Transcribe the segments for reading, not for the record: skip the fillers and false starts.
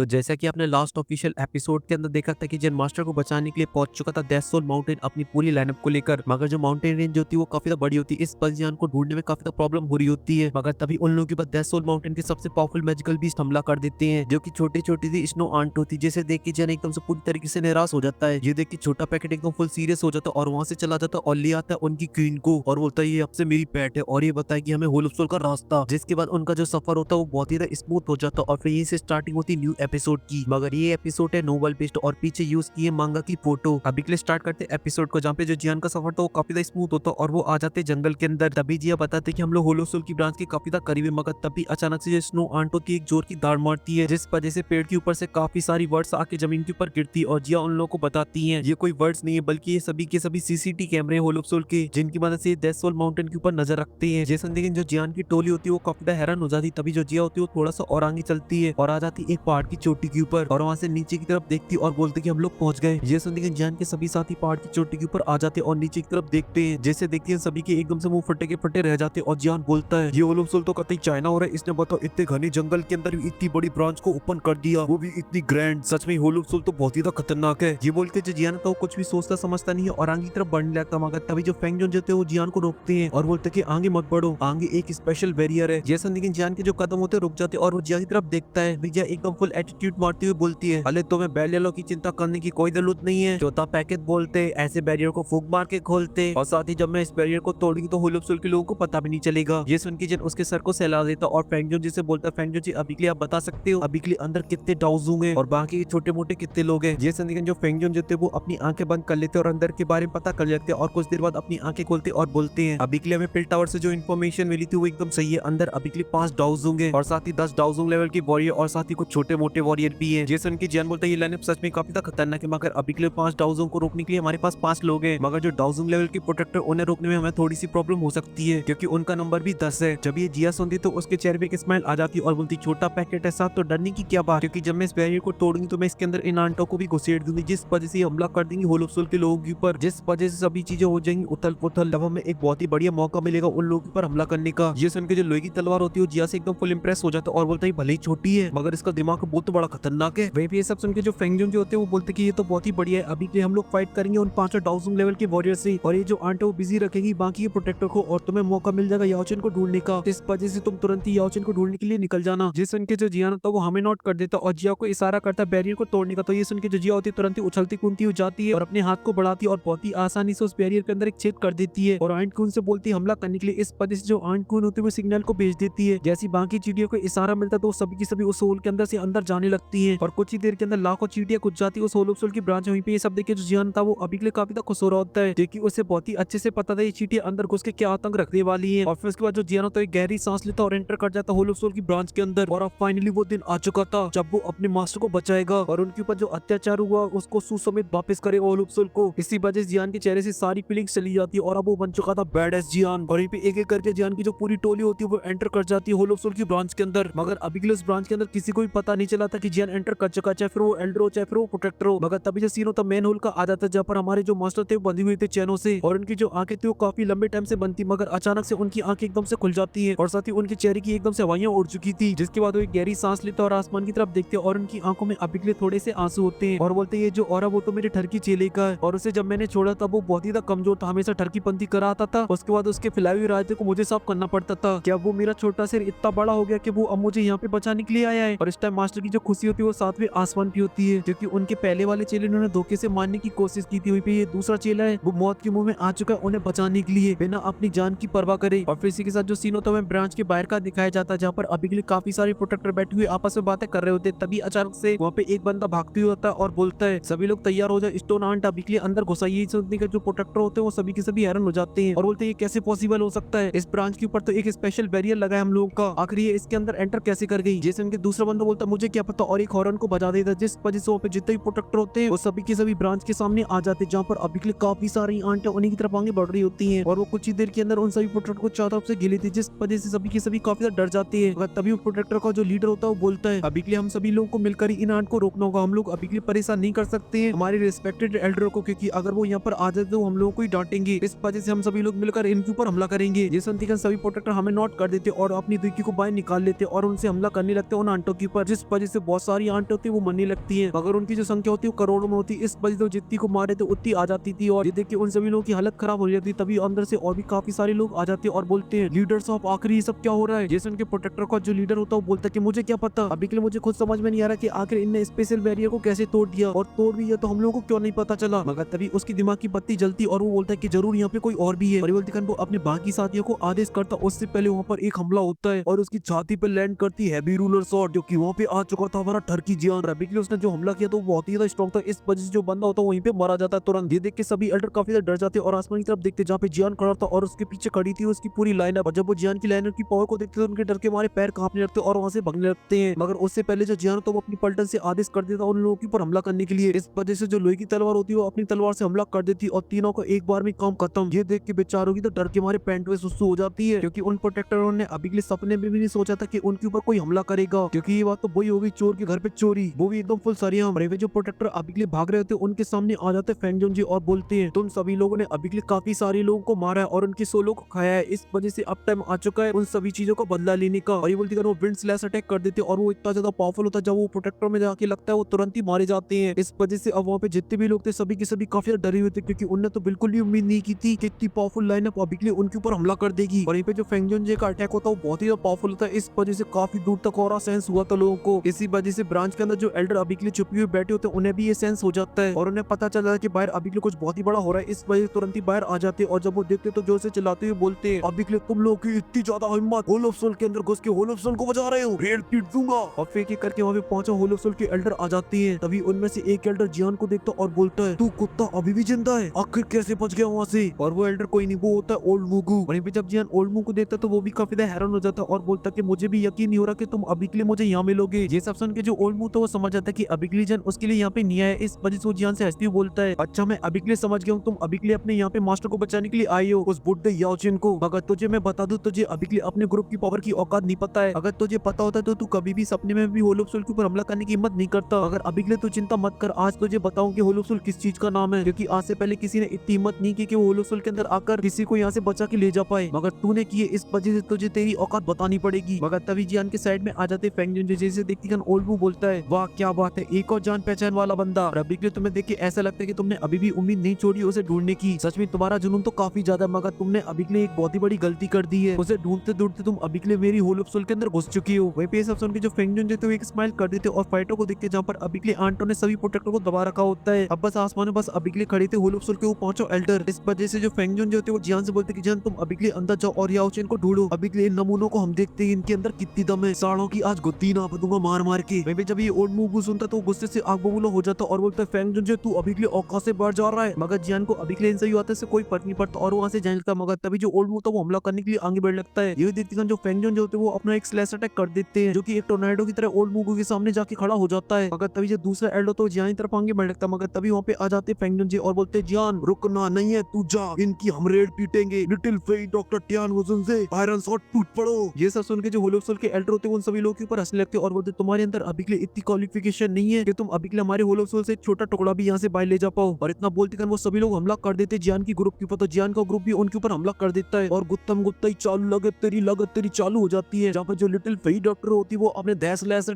तो जैसा कि आपने लास्ट ऑफिशियल एपिसोड के अंदर देखा था कि जेन मास्टर को बचाने के लिए पहुंच चुका था डेथ सोल माउंटेन अपनी पूरी लाइनअप को लेकर, मगर जो माउंटेन रेंज होती है वो काफी बड़ी होती है। इस बलजियान को ढूंढने में काफी प्रॉब्लम हो रही होती है, मगर तभी उन लोगों के पास डेथ सोल माउंटेन के सबसे पावरफुल मैजिकल बीस्ट हमला कर देते हैं, जो कि छोटी छोटी सी स्नो आंट होती है, जिसे देख के जेन एकदम से पूरी तरीके से निराश हो जाता है। ये देख के छोटा पैकेट एकदम फुल सीरियस हो जाता है और वहां से चला जाता है और ले आता है उनकी क्वीन को और बोलता है ये अब से मेरी पेट है और ये बताए कि हमें होल ऑफ सोल का रास्ता। जिसके बाद उनका जो सफर होता है वो बहुत ही स्मूथ हो जाता है और फिर यहीं से स्टार्टिंग होती है न्यू एपिसोड की। मगर ये एपिसोड है नोवेल बेस्ड और पीछे यूज की है मांगा की फोटो। अभी के लिए स्टार्ट करते एपिसोड को, जहाँ पे जो जियान का सफर था वो काफी स्मूथ होता और वो आ जाते जंगल के अंदर। तभी जिया बताते कि हम लोग होलो सोल की ब्रांच के काफी करीब है, मगर तभी अचानक से जो स्नो आंट होती है एक जोर की दाड़ मारती है, जिस वजह से पेड़ के ऊपर से काफी सारी वर्ड्स आके जमीन के ऊपर गिरती और जिया उन लोगों को बताती है ये कोई वर्ड्स नहीं है बल्कि ये सभी के सभी सीसीटी कैमरे होलो सोल के, जिनकी मदद से डेथ सोल माउंटेन के ऊपर नजर रखते हैं। जैसे लेकिन जो जियान की टोली होती है वो काफी हैरान हो जाती, तभी जो जिया होती है वो थोड़ा सा और आगे चलती है और आ जाती एक पहाड़ की चोटी के ऊपर और वहां से नीचे की तरफ देखती और बोलती कि हम लोग पहुंच गए। ये सुनते कि जियान के सभी साथी पहाड़ की चोटी के ऊपर आ जाते और नीचे की तरफ देखते हैं। जैसे देखते हैं सभी के एकदम से मुंह फटे के फटे रह जाते और जियान बोलता है ये होलो सोल तो कतई चाइना हो रहा है, इसने बताओ इतने घने जंगल के अंदर भी इतनी बड़ी ब्रांच को ओपन कर दिया, वो भी इतनी ग्रैंड। सच में होलो सोल तो बहुत ही खतरनाक है। ये बोलते जो जियान था वो कुछ भी सोचता समझता नहीं है और आगे की तरफ बढ़ने लगता, मगर तभी जो फेंग जोन होते हैं वो जियान को रोकते हैं और बोलते कि आगे मत बढ़ो, आगे एक स्पेशल बैरियर है। जैसा लेकिन जियान के जो कदम होते रुक जाते और वो जिया की तरफ देखता है। जिया एकदम फुल एटीट्यूड मारती हुई बोलती है अरे तुम्हें बैरियरों की चिंता करने की कोई जरूरत नहीं है। चौथा पैकेट बोलते ऐसे बैरियर को फूंक मार के खोलते और साथ ही जब मैं इस बैरियर को तोड़ूंगी तो होलो सोल के लोगों को पता भी नहीं चलेगा। ये सुन के जिन उसके सर को सहला देता और फेंग जोन जिसे बोलता फेंग जोन जी अभी के लिए आप बता सकते हो अभी के लिए अंदर कितने डाउज होंगे और बाकी छोटे मोटे कितने लोग हैं। ये सुन जो फेंग जोन जो वो अपनी आंखें बंद कर लेते और अंदर के बारे में पता कर लेते और कुछ देर बाद अपनी आंखें खोलते और बोलते हैं अभी के लिए हमें पिल टावर से जो इन्फॉर्मेशन मिली थी वो एकदम सही है, अंदर अभी के लिए 5 डाउज होंगे और साथ ही 10 डाउजिंग लेवल की वॉरियर और साथ ही कुछ छोटे मोटे वॉरियर भी है। जैसन की जान बोलता है ये लाइनअप सच में काफी खतरनाक है, मगर अभी के लिए 5 डाउजिंग को रोकने के लिए हमारे पास 5 लोग हैं, मगर जो डाउजिंग लेवल के प्रोटेक्टर उन्हें रोकने में हमें थोड़ी सी प्रॉब्लम हो सकती है क्योंकि उनका नंबर भी 10 है। जब ये जिया सुनती तो उसके चेहरे पे एक स्माइल आ जाती और बोलती छोटा पैकेट है साथ तो डरने की क्या बात, क्योंकि जब मैं इस बैरियर को तोड़ूंगी तो मैं इसके अंदर इन आंटों को भी घुसेड़ दूंगी, जिस वजह से हमला कर देंगी होलो सोल के लोगों के ऊपर, जिस वजह से सभी चीजें हो जाएंगी उथल पुथल। तब हमें एक बहुत ही बढ़िया मौका मिलेगा उन लोगों के ऊपर हमला करने का। ये सुन के जो लोहे की तलवार होती है जिया से एकदम फुल इंप्रेस हो जाता है और बोलता है भले ही छोटी है मगर इसका दिमाग बहुत बड़ा खतरनाक है। वहीं पे ये सब सुन के जो फेंग जोन जो होते हैं वो बोलते कि ये तो बहुत ही बढ़िया है, अभी के लिए हम लोग फाइट करेंगे उन 5 डाउजिंग लेवल के वॉरियर से और ये जो आंट है वो बिजी रखेगी बाकी के प्रोटेक्टर को और तुम्हें मौका मिल जाएगा याओचन को ढूंढने का, इस वजह से तुम तुरंत ही याओचन को ढूंढने के लिए निकल जाना। जिस सुन के जो जिया था वो हमें नोट कर देता और जिया को इशारा करता बैरियर को तोड़ने का, तो ये सुन के जो जिया होती है तुरंत ही उछलती कूदती हो जाती है और अपने हाथ को बढ़ाती है और बहुत ही आसानी से उस बैरियर के अंदर एक छेद कर देती है और आंट कून से बोलती है हमला करने के लिए। इस वजह से जो आंट कून होती है वो सिग्नल को भेज देती है, जैसी बाकी चीटियों को इशारा मिलता तो सभी की सभी उस होल के अंदर से अंदर जाने लगती है और कुछ ही देर के अंदर लाखों चीटियां कुछ जाती है उस होल ऑफ सोल की ब्रांच। वहीं पे ये सब देखिए जो जियान था वो अभी के लिए काफी खुश हो रहा होता है क्योंकि उसे बहुत ही अच्छे से पता था ये चीटियां अंदर घुस के क्या आतंक रखने वाली है। और फिर उसके बाद जो जियान तो एक गहरी सांस लेता और एंटर कर जाता होल ऑफ सोल की ब्रांच के अंदर और अब फाइनली वो दिन आ चुका था जब वो अपने मास्टर को बचाएगा और उनके ऊपर जो अत्याचार हुआ उसको सुसमेत वापस करे होल ऑफ सोल को। इसी वजह से जियान के चेहरे से सारी फीलिंग्स चली जाती है और अब वो बन चुका था बैड एस जियान। और पे एक एक करके जियान की जो पूरी टोली होती है वो एंटर कर जाती है होल ऑफ सोल की ब्रांच के अंदर, मगर अभी के लिए उस ब्रांच के अंदर किसी को भी पता नहीं चला था कि जियान एंटर कर चुका, चाहे फिर वो एल्डर हो चाहे फिर वो प्रोटेक्टर हो। मगर तभी जो सीन होता मेन होल का आ जाता जहाँ पर हमारे जो मास्टर थे वो बंधी हुए थे चैनों से और उनकी जो आंखें थी वो काफी लंबे टाइम से बनती, मगर अचानक से उनकी आंखें एकदम से खुल जाती है और साथ ही उनके चेहरे की एकदम से हवाइयां उड़ चुकी थी, जिसके बाद वो एक गहरी सांस लेते और आसमान की तरफ देखते और उनकी आंखों में अभी के लिए थोड़े से आंसू होते हैं और बोलते ये जो औरा वो तो मेरे ठरकी चेले का है और उसे जब मैंने छोड़ा था वो बहुत ही कमजोर था, हमेशा ठरकीपंथी कराता था, उसके बाद उसके फैलाए हुए रास्ते को मुझे साफ करना पड़ता था। क्या वो मेरा छोटा सिर इतना बड़ा हो गया कि वो अब मुझे यहाँ पे बचाने के लिए आया है। और इस टाइम मास्टर की जो खुशी होती है वो सातवें आसमान की होती है क्योंकि उनके पहले वाले चेले ने धोखे से मारने की कोशिश की थी, वहीं पे ये दूसरा चेला है वो मौत के मुंह में आ चुका है उन्हें बचाने के लिए बिना अपनी जान की परवाह करे। और फिर इसी के साथ जो सीन होता है ब्रांच के बाहर का दिखाया जाता है जहाँ पर अभी के लिए काफी सारे प्रोटेक्टर बैठे हुए आपस में बातें कर रहे होते, तभी अचानक से वहाँ पे एक बंदा भागते हुए होता है और बोलता है सभी लोग तैयार हो जाए, स्टोन आंट अभी के लिए अंदर घुसाइए। सुनने का जो प्रोटेक्टर होते हैं वो सभी के सभी हैरान हो जाते हैं और बोलते हैं ये कैसे पॉसिबल हो सकता है, इस ब्रांच के ऊपर तो एक स्पेशल बैरियर लगा है हम लोगों का, आखिर ये इसके अंदर एंटर कैसे कर गई। जैसे उनके दूसरा बंदा बोलता मुझे क्या पता और एक हॉर्न को बजा देता, जिस वजह से वहाँ पे जितने भी प्रोटेक्टर होते हैं वो सभी के सभी ब्रांच के सामने आ जाते हैं जहाँ पर अभी के लिए काफी सारी आंट उन्हीं की तरफ आगे बढ़ रही होती है और वो कुछ ही देर के अंदर उन सभी प्रोटेक्टर को चारों तरफ से घेर लेती है, जिस वजह से सभी के सभी काफी डर जाती है। तभी वो प्रोटेक्टर का जो लीडर होता है वो बोलता है अभी के लिए हम सभी लोगों को मिलकर इन आंट को रोकना होगा, हम लोग अभी के लिए परेशान नहीं कर सकते हैं हमारे रिस्पेक्टेड एल्डर को, क्योंकि अगर वो यहाँ पर आ जाए तो हम लोगों को ही डांटेंगे, इस वजह से हम सभी लोग मिलकर इनके ऊपर हमला करेंगे। ये सुनते ही सभी प्रोटेक्टर हमें नोट कर देते और अपनी दुखी को बाहर निकाल लेते और उनसे हमला करने लगते उन आंटों के ऊपर, जिस वजह से बहुत सारी आंट होती है वो मरने लगती है, मगर उनकी जो संख्या होती है वो करोड़ों में होती है। इस वजह से जितनी को मारे थे उतनी आ जाती थी और ये देख के उन सभी लोगों की हालत खराब हो जाती। तभी अंदर से और भी काफी सारे लोग आ जाते हैं और बोलते हैं, लीडर साहब आखिर ये सब क्या हो रहा है। जेसन के प्रोटेक्टर का जो लीडर होता है वो बोलता है कि मुझे क्या पता, अभी के लिए मुझे खुद समझ में नहीं आ रहा कि आखिर इनने स्पेशल बैरियर को कैसे तोड़ दिया, और तोड़ भी है तो हम लोगों को क्यों नहीं पता चला। मगर तभी उसकी दिमाग की बत्ती जलती और वो बोलता है कि जरूर यहाँ पे कोई और भी है। परिवर्तित वो अपने बाकी साथियों को आदेश करता, उससे पहले वहाँ पर एक हमला होता है और उसकी छाती पे लैंड करती है हैवी रूलर शॉट, जो कि वहाँ पे आ चुका था हमारा टर्की जियान। अभी के लिए उसने जो हमला किया तो वो बहुत ही ज्यादा स्ट्रॉन्ग था, इस वजह से जो बंदा होता है वहीं पे मारा जाता है तुरंत। ये देख के सभी एल्डर काफी ज्यादा डर जाते और आसमान की तरफ देखते जहाँ पे जियान खड़ा था और उसके पीछे खड़ी थी उसकी पूरी लाइनअप। और जब वो जियान की लाइनअप की पावर को देखते तो उनके डर के हमारे पैर कांपने लगते और वहाँ से भागने लगते हैं। मगर उससे पहले जो जियान तो वो अपनी पलटन से आदेश कर देता उन लोगों के ऊपर हमला करने के लिए। इस वजह से जो लोहे की तलवार होती है वो अपनी तलवार से हमला कर देती और तीनों को एक बार में काम खत्म। ये देख के बेचारों की तो डर के हमारे पैंट में सुसु हो जाती है, क्योंकि उन प्रोटेक्टरों ने अभी के लिए सपने में भी नहीं सोचा था कि उनके ऊपर कोई हमला करेगा, क्योंकि ये बात तो वही होगी चोर के घर पे चोरी, वो भी एकदम फुल सरियाम। वे जो प्रोटेक्टर अभी के लिए भाग रहे होते उनके सामने आ जाते फेंगजोन जी और बोलते हैं, तुम सभी लोगों ने अभी के लिए काफी सारे लोगों को मारा है और उनके सोलों को खाया है, इस वजह से अब टाइम आ चुका है उन सभी चीजों को बदला लेने का। और ये बोलती वो विंड स्लैश अटैक कर देते और वो इतना ज्यादा पावरफुल होता है जब वो प्रोटेक्टर में जाके लगता है वो तुरंत ही मारे जाते हैं। इस वजह से अब वहाँ पे जितने भी लोग थे सभी के सभी काफी डरे हुए थे, क्योंकि उनने तो बिल्कुल भी उम्मीद नहीं की थी कि इतनी पावरफुल लाइनअप अभी के लिए उनके ऊपर हमला कर देगी। और यहाँ पे जो फेंगजोन जी का अटैक होता है वो बहुत ही पावरफुल होता है, इस वजह से काफी दूर तक और सेंस हुआ था लोगों को। इसी वजह से ब्रांच के अंदर जो एल्डर अभी के लिए छुपी हुए बैठे होते हैं उन्हें भी ये सेंस हो जाता है और उन्हें पता चल जाता है कि बाहर अभी के लिए कुछ बहुत ही बड़ा हो रहा है। इस वजह से तुरंत ही बाहर आ जाते हैं और जब वो देखते तो जोर से चिल्लाते हुए बोलते हैं, अभी के लिए तुम लोगों की इतनी ज्यादा हिम्मत, होल ऑफ सोल के अंदर घुस के होल ऑफ सोल को बजा रहे हो, रेड पीट दूंगा। और फेंक करके वहाँ पे पहुंचा होल ऑफ सोल के एल्डर आ जाती है। तभी उनमें से एक एल्डर जियान को देखता और बोलता है, तू कुत्ता अभी भी जिंदा है, आखिर कैसे बच गया वहाँ से। और वो एल्डर कोई नहीं, वो होता है ओल्ड मुगू। वहीं पे जब जियान ओल्ड मुगू को देखता तो वो भी काफी ज्यादा हैरान हो जाता और बोलता कि मुझे भी यकीन नहीं हो रहा कि तुम अभी के लिए मुझे यहाँ मिलोगे। ये सब सुन के जो ओल्ड मुगू तो वो समझ जाता है कि अभी के लिए जियान उसके लिए यहाँ पे नहीं आया, इस वजह से वो जियान से हंसते हुए बोलता है, अच्छा मैं अभी के लिए समझ गया हूँ, तुम अभी के लिए अपने यहाँ पे मास्टर को बचाने के लिए आए हो, उस बुड्ढे याओचिन को। मगर तुझे मैं बता दूं, तुझे अभी के लिए अपने ग्रुप की पावर की औकात नहीं पता है। अगर तुझे पता होता तो तू कभी भी सपने में भी होल ऑफ सोल के ऊपर हमला करने की हिम्मत नहीं करता। अगर अभी के लिए तू चिंता मत कर, आज तुझे बताऊं कि होल ऑफ सोल किस चीज का नाम है, क्योंकि आज से पहले किसी ने इतनी हिम्मत नहीं की कि वो होल ऑफ सोल के अंदर आकर किसी को यहाँ से बचा के ले जा पाए, मगर तूने की, इस वजह से तुझे तेरी औकात बतानी पड़ेगी। मगर तभी जियान के साइड में आ जाते फेंगजोन, जैसे देखती ओल्ड वू बोलता है, वाह क्या बात है, एक और जान पहचान वाला बंदा। अभी के लिए तुम्हें देख के ऐसा लगता है कि तुमने अभी भी उम्मीद नहीं छोड़ी उसे ढूंढने की। सच में तुम्हारा जुनून तो काफी ज्यादा, मगर तुमने अभी के लिए एक बहुत ही बड़ी गलती कर दी है, उसे ढूंढते ढूंढते तुम अभी के लिए मेरी होल ऑफ सोल के अंदर घुस चुकी हो। वहीं पे सब सुन के जो फेंगजोन जो थे एक स्माइल कर देते और फाइटों को देखते जहाँ पर अभी के लिए आंटो ने सभी प्रोटेक्टर को दबा रखा होता है। अब बस आसमान में बस अभी के लिए खड़े थे होल ऑफ सोल के, वो पहुंचो एल्डर। इस वजह से जो फेंगजोन जो होते वो जियान से बोलते कि जियान तुम अभी के लिए अंदर जाओ और याओचिन को ढूंढो, अभी के लिए इन नमूनों को हम देखते हैं इनके अंदर कितनी दम है, सालों की आज गुत्ती नाप दूंगा मार मार के। वहीं पे जब ये ओल्ड मूव सुनता तो गुस्से से आग बबूला हो जाता और बोलता है, फेंगजोन जो तू अभी के लिए औकात से बाहर जा रहा है। मगर जियान को अभी के लिए इनसे ही आता है कोई फर्क नहीं पड़ता और वहां से जाने लगता। मगर तभी जो ओल्ड मूव था वो हमला करने के लिए आगे बढ़ लगता है। ये देखते जो फेंगजोन जो होते हैं वो अपना एक स्लैश अटैक कर देते हैं, जो कि एक टोर्नेडो की तरह ओल्ड मूव के सामने जाके खड़ा हो जाता है। मगर तभी जो दूसरा एल्डो तो जियान की तरफ आगे बढ़ लगता। मगर तभी वहाँ पे आ जाते फेंगजोन जी और बोलते, जियान रुकना नहीं है, तू जा, इनकी हम रेड पीटेंगे, little Fei doctor Tian Wujun से आयरन शॉट टूट पड़ो। ये सब सुन के जो होल ऑफ सोल के एल्डर होते हैं उन सभी लोगों के ऊपर हंसने लगते और बोलते, तुम्हारे अंदर अभी के लिए इतनी क्वालिफिकेशन नहीं है कि तुम अभी के लिए हमारे होल ऑफ सोल से एक छोटा टुकड़ा भी यहाँ से बाहर ले जा पाओ। और इतना बोलते कर वो सभी लोग हमला कर देते जियान की ग्रुप के ऊपर, तो जियान का ग्रुप भी उनके ऊपर हमला कर देता है और गुत्तम गुत्ता ही चालू लगत तेरी चालू हो जाती है। जहाँ पर जो लिटिल फेई डॉक्टर होती है वो अपने दैसलैश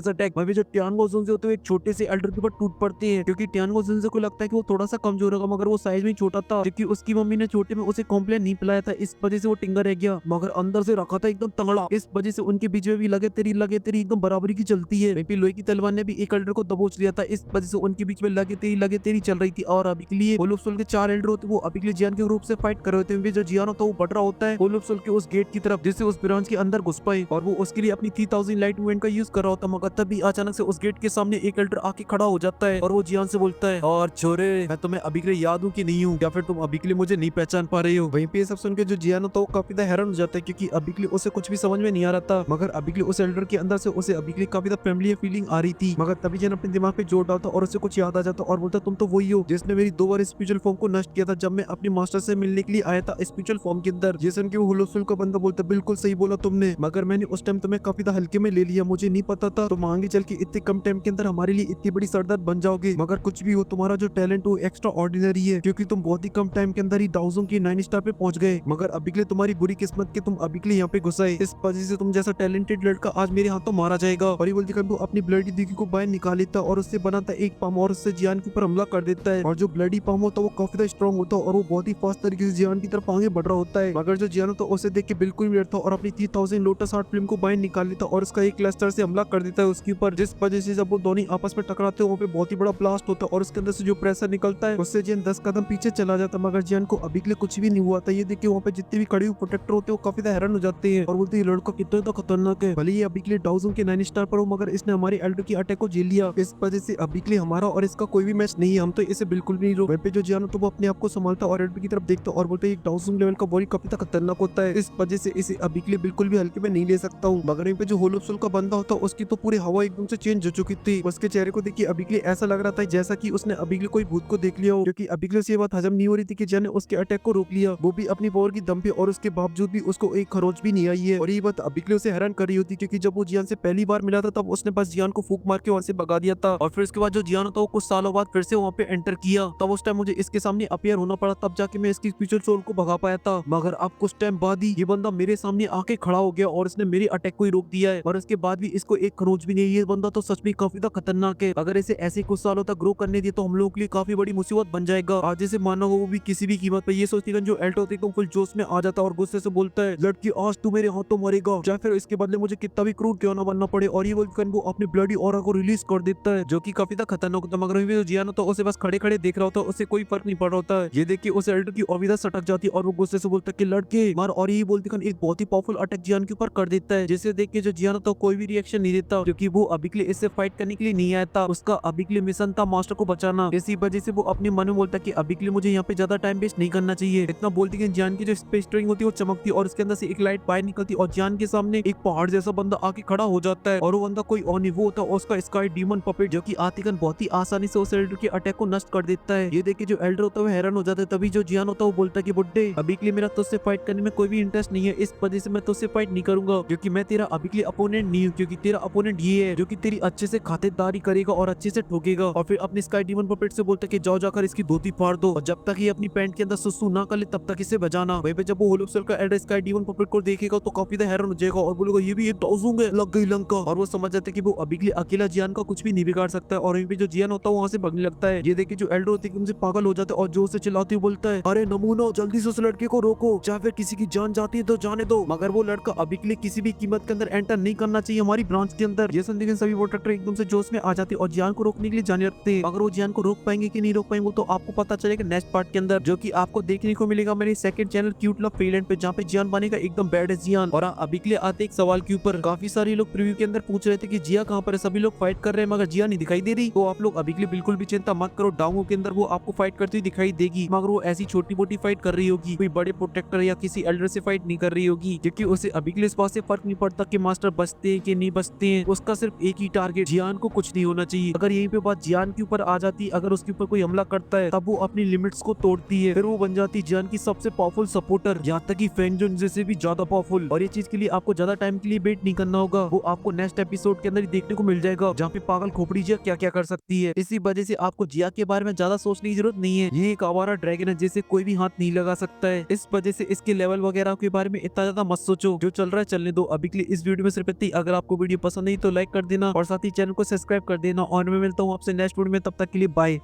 अटैक वहीं जो टियानगो जुन से होते हुए छोटे से एल्डर के ऊपर टूट पड़ते हैं, क्योंकि टियानगो जुन से को लगता है कि वो थोड़ा सा कमजोर होगा, मगर वो साइज में छोटा था, क्योंकि उसकी मम्मी ने छोटे में उसे कॉम्प्लेन नहीं पिलाया था, इस वजह से वो टिंगर रह गया, मगर अंदर से रखा था एकदम तंगड़ा। इस वजह से उनके बीच में भी लगे तेरी एकदम बराबरी की चलती है। वहीं पे लोहे की तलवार ने भी एक एल्डर को दबोच लिया था, इस वजह से उनके बीच में लगे तेरी चल रही थी। और अभी के लिए होल ऑफ सोल के 4 एल्डर होते वो अभी के लिए जियान के ग्रुप से फाइट कर रहे होते हैं। जो जियान होता है वो बढ़ रहा होता है होल ऑफ सोल के उस गेट की तरफ जिससे उस ब्रांच के अंदर घुस पाए, और वो उसके लिए अपनी 3000 लाइट मूवमेंट का यूज कर रहा होता। मगर तभी अचानक से उस गेट के सामने एक एल्डर आके खड़ा हो जाता है और वो जियान से बोलता है, और छोरे मैं तुम्हें अभी के लिए याद हूँ कि नहीं हूँ, या फिर तुम अभी के लिए मुझे नहीं पहचान पा रही हो। वहीं पे सब सुन के जो जियान होता है वो काफी ज्यादा हैरान हो जाता है, क्योंकि अभी के लिए उसे कुछ भी समझ में नहीं आ रहा था, मगर अभी के लिए उस एल्डर के अंदर से उसे अभी के लिए काफी ज्यादा फैमिलियर फीलिंग आ रही थी। मगर तभी जियान अपने दिमाग पे जोर डालता और उसे कुछ याद आ जाता और बोलता, तुम तो वही हो जिसने मेरी 2 बार स्पिरिचुअल फॉर्म को नष्ट किया था जब मैं अपनी मास्टर से मिलने के लिए आया था स्पिरिचुअल फॉर्म के अंदर। जैसन कि वो होल ऑफ सोल का बंदा बोलता, बिल्कुल सही बोला तुमने, मगर मैंने उस टाइम तुम्हें काफी ज्यादा हल्के में ले लिया, मुझे नहीं पता था तुम आगे चल के इतने कम टाइम के अंदर हमारे लिए इतनी बड़ी सरदर्द बन जाओगे। मगर कुछ भी हो, तुम्हारा जो टैलेंट वो एक्स्ट्रा ऑर्डिनरी है, क्योंकि तुम बहुत ही कम टाइम के अंदर ही दाउजों की 9 स्टार पे पहुंच गए। मगर अभी के लिए तुम्हारी बुरी किस्मत के तुम अभी के लिए यहाँ पे घुसाए, इस वजह से तुम जैसा टैलेंटेड लड़का आज मेरे हाथों मारा जाएगा। जाएगा। और ये बोलती है वो अपनी ब्लडी दिगी को बाहर निकाल लेता है और उससे बनाता है एक पाम और उससे जियान के ऊपर हमला कर देता है। और जो ब्लडी पाम होता है वो काफी ज्यादा स्ट्रॉन्ग होता है और वो बहुत ही फास्ट तरीके से जियान की तरफ आगे बढ़ रहा होता है। मगर जो जियान होता है उसे देख के बिल्कुल भी डरता और अपनी 3000 लोटस हार्ट फ्लेम को बाहर निकाल लेता और उसका एक क्लस्टर से हमला कर देता है उसके ऊपर, जिस वजह से जब वो दोनों आपस में टकराते हैं वहाँ पे बहुत ही बड़ा ब्लास्ट होता है और उसके अंदर से जो प्रेशर निकलता है उससे जियान 10 कदम पीछे चला जाता है। मगर जियान को अभी के लिए कुछ भी नहीं हुआ था। ये देख के वहाँ पे जितने भी खड़े हुए प्रोटेक्टर होते हैं वो काफी हैरान हो जाते हैं और बोलते हैं लड़का कितना तो खतरनाक है, भले ही अभी के लिए 1000 के 9 स्टार पर हो मगर इसने हमारे एल्डर की अटैक को झेल लिया। इस वजह से अभी के लिए हमारा और इसका कोई भी मैच नहीं है, हम तो इसे बिल्कुल भी नहीं रोक। वहीं पे जो जियान तो वो अपने आप को संभालता और एल्डर की तरफ देखता और बोलते है 1000 लेवल का बॉडी काफी खतरनाक होता है, इस वजह से इसे अभी के लिए बिल्कुल भी हल्के में नहीं ले सकता हूँ। मगर यहाँ पे जो होलो सोल का बंदा होता है उसकी तो पूरी हवा एकदम से चेंज हो चुकी थी। उसके चेहरे को देखिए अभी के लिए ऐसा लग रहा था जैसा कि उसने अभी के लिए कोई भूत को देख लिया हो, क्योंकि अभी के लिए ये बात हजम नहीं हो रही थी कि जियान ने उसके अटैक को रोक लिया, वो भी अपनी पावर की दम पे, और उसके बावजूद भी उसको एक खरोच भी नहीं आई है। और ये बात अभी के लिए उसे हैरान कर रही होती क्योंकि जब वो जियान से पहली बार मिला था तब उसने बस जियान को फूक मार के वहां से भगा दिया था और फिर उसके बाद जो जियान होता है वो कुछ सालों बाद फिर से वहाँ पे एंटर किया, तब उस टाइम मुझे इसके सामने अपियर होना पड़ा, तब जाके मैं इसकी स्पिरिचुअल सोल को भगा पाया था। मगर अब कुछ टाइम बाद ही ये बंदा मेरे सामने आके खड़ा हो गया और इसने मेरे अटैक को ही रोक दिया है और इसके बाद भी इसको एक खरोच भी नहीं। ये बंदा तो सच में काफी खतरनाक है, अगर इसे ऐसे कुछ सालों तक ग्रो करने दिए तो हम लोगों के लिए काफी बड़ी मुसीबत बन जाएगा। आज जैसे मानना वो भी किसी भी कीमत पे। ये सोचती है जो एल्टो एकदम फुल जोश में आ जाता है और गुस्से से बोलता है लड़की आज तू मेरे हाथों मरेगा, चाहे फिर इसके बदले मुझे कितना भी क्रूर क्यों ना बनना पड़े। और ये बोलकर वो अपनी ब्लडी ऑरा को रिलीज कर देता है जो कि काफी खतरनाक होता है। मगर जो जियान होता है उसे बस खड़े खड़े देख रहा होता है, उसे कोई फर्क नहीं पड़ रहा होता है। ये देख के उस एल्टो की अविदा सटक जाती है और वो गुस्से से बोलता है कि लड़के मार। और ये बोलती एक बहुत ही पावरफुल अटैक जियान के ऊपर कर देता है, जिसे देख के जो जियान होता है कोई भी रिएक्शन नहीं देता क्योंकि वो अभी के लिए इससे फाइट करने के लिए नहीं आया था। उसका अभी के लिए मिशन था मास्टर को बचाना। इसी वजह से वो अपने मन में बोलता है कि अभी के लिए मुझे यहाँ पे ज्यादा टाइम वेस्ट नहीं करना चाहिए। इतना बोलती है जियान की जो स्पेस स्ट्रिंग होती है वो चमकती और उसके अंदर से एक लाइट बाहर निकलती और जियान के सामने एक पहाड़ जैसा बंदा आके खड़ा हो जाता है और वो बंदा कोई और नहीं वो होता है उसका स्काई डीमन पपेट, जो कि आतिकन बहुत ही आसानी से उस एल्डर के अटैक को नष्ट कर देता है। ये देख के जो एल्डर होता है वो हैरान हो जाता है। तभी जो जियान होता है वो बोलता है कि बुड्ढे अभी के लिए मेरा तुझसे फाइट करने में कोई भी इंटरेस्ट नहीं है, इस वजह से मैं तुझसे फाइट नहीं करूंगा क्योंकि मैं तेरा अभी के लिए अपोनेंट नहीं हूँ, क्योंकि तेरा अपोनेंट ये है जो कि तेरी अच्छे से खातिरदारी करेगा और अच्छे से ठोकेगा। और फिर अपने स्काई डीमन पपेट से बोलता है कि जाओ जाकर इसकी धोती फाड़ दो और जब तक ये अपनी पैंट के अंदर सुसु ना कर ले तब तक इसे बजाना। वहीं पे जब वो होलोसेल का एड्रेस स्काई डीमन पपेट को देखेगा तो काफी हैरान हो जाएगा और बोलेगा ये भी एक टाउजूंग है, लग गई लंका। और वो समझ जाते हैं कि वो अभी के लिए अकेला जियान का कुछ भी नहीं बिगाड़ सकता है। और वहीं पे जो जियान होता है वहां से भागने लगता है। ये देख के जो एल्डर होती है उनसे पागल हो जाता है और जोर से चिल्लाते हुए बोलता है अरे नमूना जल्दी से उस लड़के को रोको, चाहे फिर किसी की जान जाती है तो जाने दो, मगर वो लड़का अभी के लिए किसी भी कीमत के अंदर एंटर नहीं करना चाहिए हमारी ब्रांच के अंदर। ये सुनते सभी प्रोटेक्टर एकदम से जोश में आ जाते हैं और जियान को रोकने के लिए जाने लगते हैं। अगर वो जियान को रोक पाएंगे कि नहीं रोक पाएंगे वो तो आपको पता चलेगा नेक्स्ट पार्ट के अंदर, जो कि आपको देखने को मिलेगा मेरे second channel cute love Freeland पे, जहाँ पे जियान बनेगा एकदम बैड जियान। और अभी के लिए आते एक सवाल के ऊपर काफी सारे लोग प्रीव्यू के अंदर पूछ रहे थे कि जिया कहाँ पर है, सभी लोग फाइट कर रहे हैं मगर जिया नहीं दिखाई दे रही। तो आप लोग अभी के लिए बिल्कुल भी चिंता मत करो, डाउंगो के अंदर वो आपको फाइट करती हुई दिखाई देगी, मगर वो ऐसी छोटी मोटी फाइट कर रही होगी, कोई बड़े प्रोटेक्टर या किसी एल्डर से फाइट नहीं कर रही होगी, क्योंकि उसे अभी के लिए इस बात से फर्क नहीं पड़ता कि मास्टर बचते हैं कि नहीं बचते हैं। उसका सिर्फ एक ही टारगेट, जियान को कुछ नहीं होना चाहिए। अगर यहीं पे बात जियान के ऊपर आ जाती, अगर उसके ऊपर कोई हमला करता है तब वो अपनी लिमिट्स को तोड़ती है, फिर वो बन जाती जियान की सबसे पावरफुल सपोर्टर, यहाँ तक कि फेंगजोन से भी ज्यादा पावरफुल। और ये चीज के लिए आपको ज्यादा टाइम के लिए वेट नहीं करना होगा, वो आपको नेक्स्ट एपिसोड के अंदर ही देखने को मिल जाएगा जहाँ पे पागल खोपड़ी जिया क्या क्या कर सकती है। इसी वजह से आपको जिया के बारे में ज्यादा सोचने की जरूरत नहीं है, ये एक आवारा ड्रैगन है जिसे कोई भी हाथ नहीं लगा सकता है। इस वजह से इसके लेवल वगैरह के बारे में इतना ज्यादा मत सोचो, जो चल रहा है चलने दो। अभी के लिए इस वीडियो में सिर्फ इतना ही। अगर आपको वीडियो पसंद नहीं तो लाइक कर देना और साथ ही चैनल को सब्सक्राइब कर देना और मैं मिलता हूँ आपसे नेक्स्ट वीडियो में, तब तक के लिए बाय।